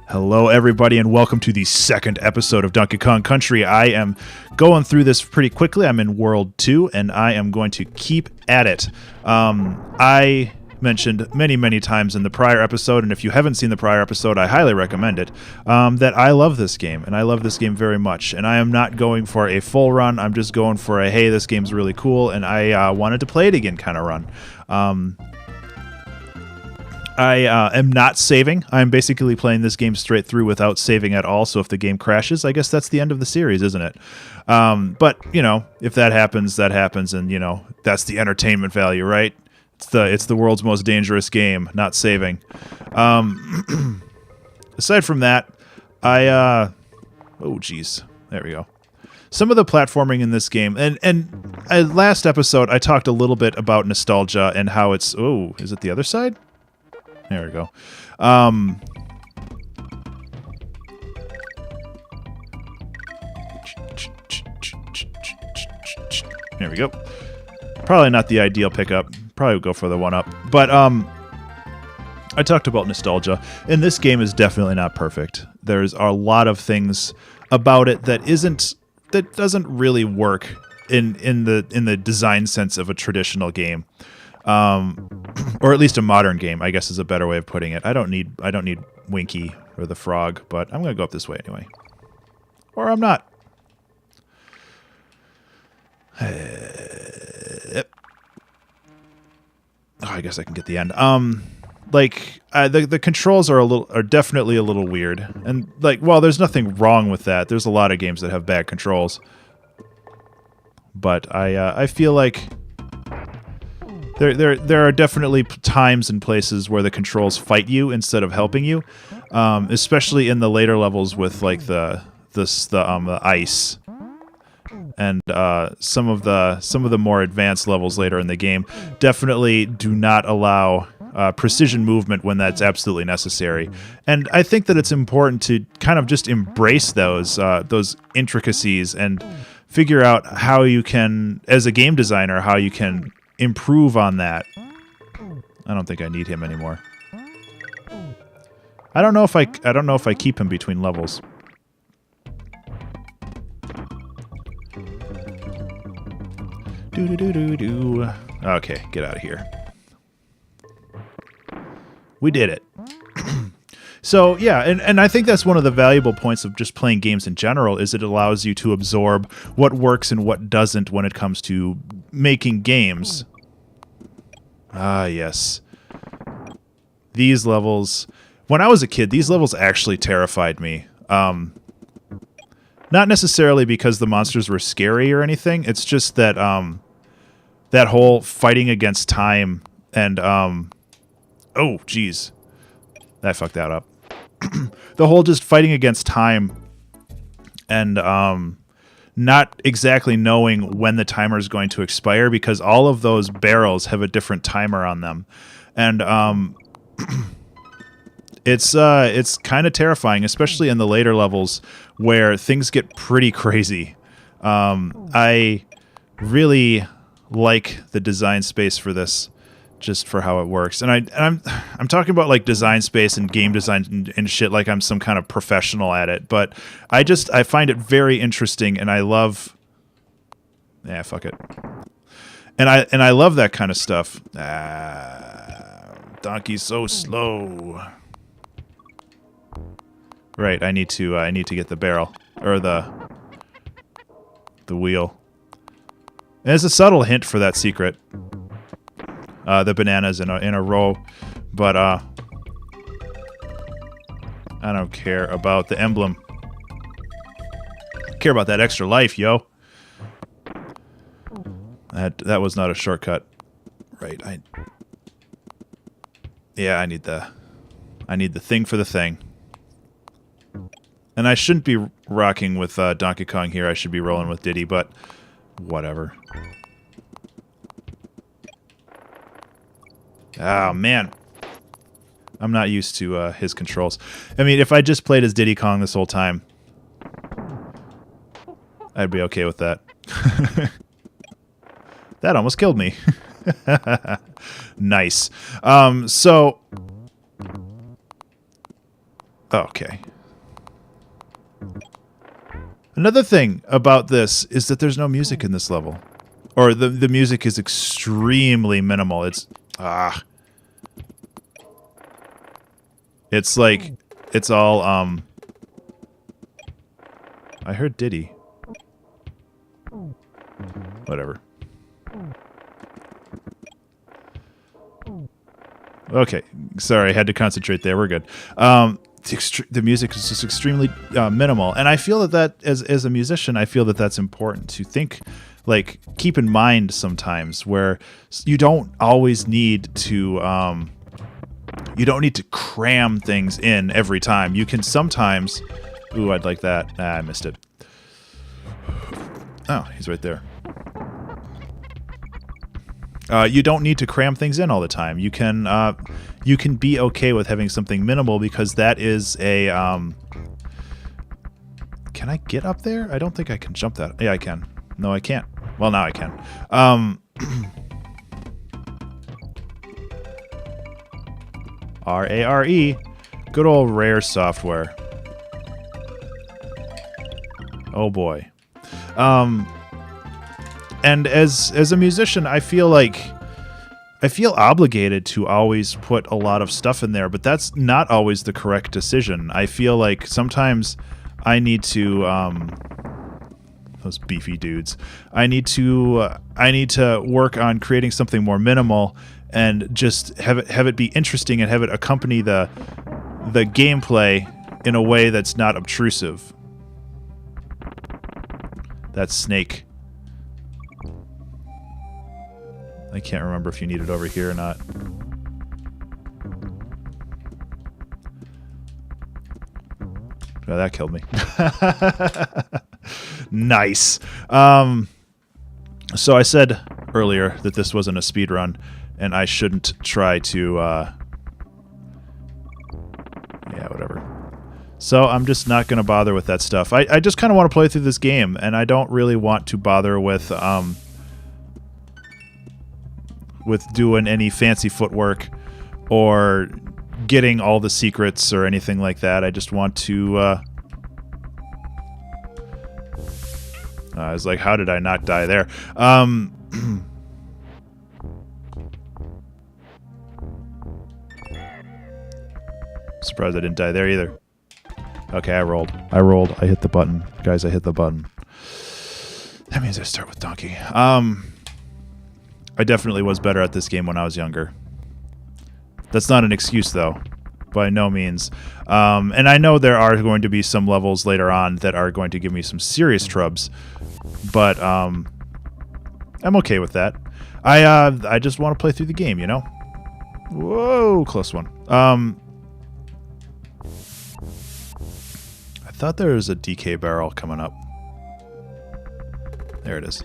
Hello, everybody, and welcome to the second episode of Donkey Kong Country. I am going through this pretty quickly. I'm in World 2, and I am going to keep at it. I mentioned many times in the prior episode, and if you haven't seen the prior episode, I highly recommend it, that I love this game, and I love this game very much. And I am not going for a full run. I'm just going for a, hey, this game's really cool, and I wanted to play it again kind of run. I am not saving. I'm basically playing this game straight through without saving at all, so if the game crashes, I guess that's the end of the series, isn't it? But, you know, if that happens, and, you know, that's the entertainment value, right? It's the world's most dangerous game, not saving. Aside from that, oh, geez. There we go. Some of the platforming in this game, and last episode, I talked a little bit about nostalgia and how it's... Oh, is it the other side? There we go. There we go. Probably not the ideal pickup. Probably would go for the one up. But I talked about nostalgia, and this game is definitely not perfect. There's a lot of things about it that doesn't really work in the design sense of a traditional game. Or at least a modern game, I guess is a better way of putting it. I don't need Winky or the frog, but I'm going to go up this way anyway. Or I'm not. Oh, I guess I can get the end. The controls are definitely a little weird. And well, there's nothing wrong with that. There's a lot of games that have bad controls. But I feel like There are definitely times and places where the controls fight you instead of helping you, especially in the later levels with the ice, and some of the more advanced levels later in the game definitely do not allow precision movement when that's absolutely necessary. And I think that it's important to kind of just embrace those intricacies and figure out how you can, as a game designer, how you can improve on that. I don't think I need him anymore. I don't know if I keep him between levels. Do. Okay, get out of here. We did it. So, yeah, and I think that's one of the valuable points of just playing games in general, is it allows you to absorb what works and what doesn't when it comes to making games. Ah, yes. These levels... When I was a kid, these levels actually terrified me. Not necessarily because the monsters were scary or anything, it's just that that whole fighting against time and... oh, geez. I fucked that up. The whole just fighting against time and not exactly knowing when the timer is going to expire, because all of those barrels have a different timer on them. And it's kind of terrifying, especially in the later levels where things get pretty crazy. I really like the design space for this, just for how it works. And I'm talking about like design space and game design and shit like I'm some kind of professional at it, but I find it very interesting, and I love... Yeah, fuck it. And I love that kind of stuff. Donkey's so slow. Right, I need to get the barrel, or the wheel. And there's a subtle hint for that secret. The bananas in a row, but I don't care about the emblem. I care about that extra life, yo. That was not a shortcut, right? I need the thing for the thing. And I shouldn't be rocking with Donkey Kong here. I should be rolling with Diddy, but whatever. Oh, man. I'm not used to his controls. I mean, if I just played as Diddy Kong this whole time, I'd be okay with that. That almost killed me. Nice. So Okay. Another thing about this is that there's no music in this level. Or the music is extremely minimal. It's It's like it's all I heard Diddy. Whatever. Okay, sorry, I had to concentrate there. We're good. The music is just extremely minimal, and I feel that as a musician, I feel that that's important to think, like, keep in mind sometimes, where you don't always need to cram things in every time. You can sometimes. Ooh, I'd like that. I missed it. Oh, he's right there. You don't need to cram things in all the time. You can be okay with having something minimal, because that is a Can I get up there? I don't think I can jump that. Yeah, I can. No, I can't. Well, now I can. R-A-R-E. Good old Rare software. Oh boy. And as a musician, I feel obligated to always put a lot of stuff in there, but that's not always the correct decision. I feel like sometimes I need to those beefy dudes. I need to work on creating something more minimal and just have it be interesting and have it accompany the gameplay in a way that's not obtrusive. That's Snake. I can't remember if you need it over here or not. Oh, that killed me. Nice. So I said earlier that this wasn't a speed run, and I shouldn't try to... yeah, whatever. So I'm just not going to bother with that stuff. I just kind of want to play through this game, and I don't really want to bother with doing any fancy footwork or getting all the secrets or anything like that. I just want to... I was like, how did I not die there? Surprised I didn't die there either. Okay, I rolled. I hit the button. Guys, I hit the button. That means I start with Donkey. I definitely was better at this game when I was younger. That's not an excuse, though. By no means. And I know there are going to be some levels later on that are going to give me some serious trubs. But I'm okay with that. I just want to play through the game, you know? Whoa, close one. I thought there was a DK barrel coming up. There it is.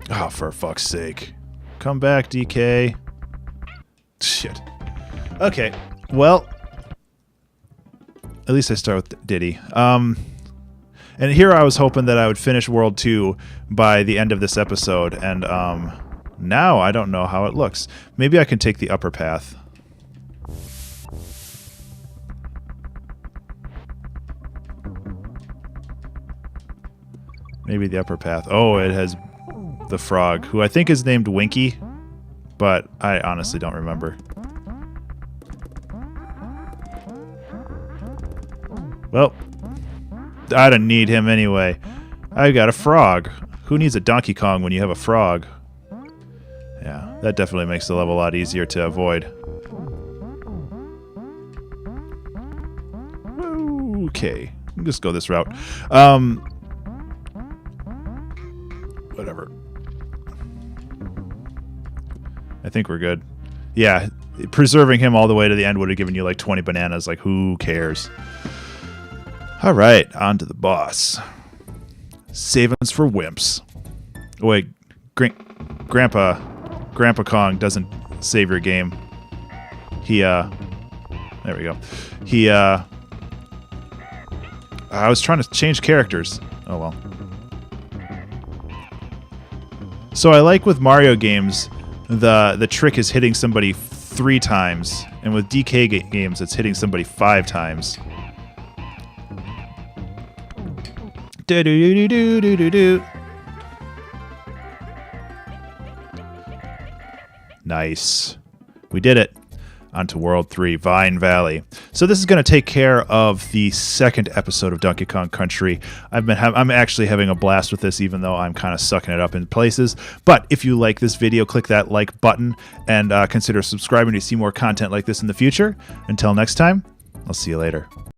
Oh, for fuck's sake. Come back, DK. Shit. Okay. Well, at least I start with Diddy. And here I was hoping that I would finish World 2 by the end of this episode, and now I don't know how it looks. Maybe I can take the upper path. Maybe the upper path. Oh, it has the frog, who I think is named Winky, but I honestly don't remember. Well, I don't need him anyway. I got a frog. Who needs a Donkey Kong when you have a frog? Yeah, that definitely makes the level a lot easier to avoid. Okay, just go this route. Whatever. I think we're good. Yeah, preserving him all the way to the end would have given you like 20 bananas. Like, who cares? All right, on to the boss. Savings for wimps. Oh, wait, Grandpa Kong doesn't save your game. He, there we go. He, I was trying to change characters. Oh, well. So I like with Mario games, the trick is hitting somebody 3 times, and with DK games, it's hitting somebody 5 times. Do-do-do-do-do-do-do. Nice. We did it. On to World 3, Vine Valley. So this is going to take care of the second episode of Donkey Kong Country. I'm actually having a blast with this, even though I'm kind of sucking it up in places. But if you like this video, click that like button and consider subscribing to see more content like this in the future. Until next time, I'll see you later.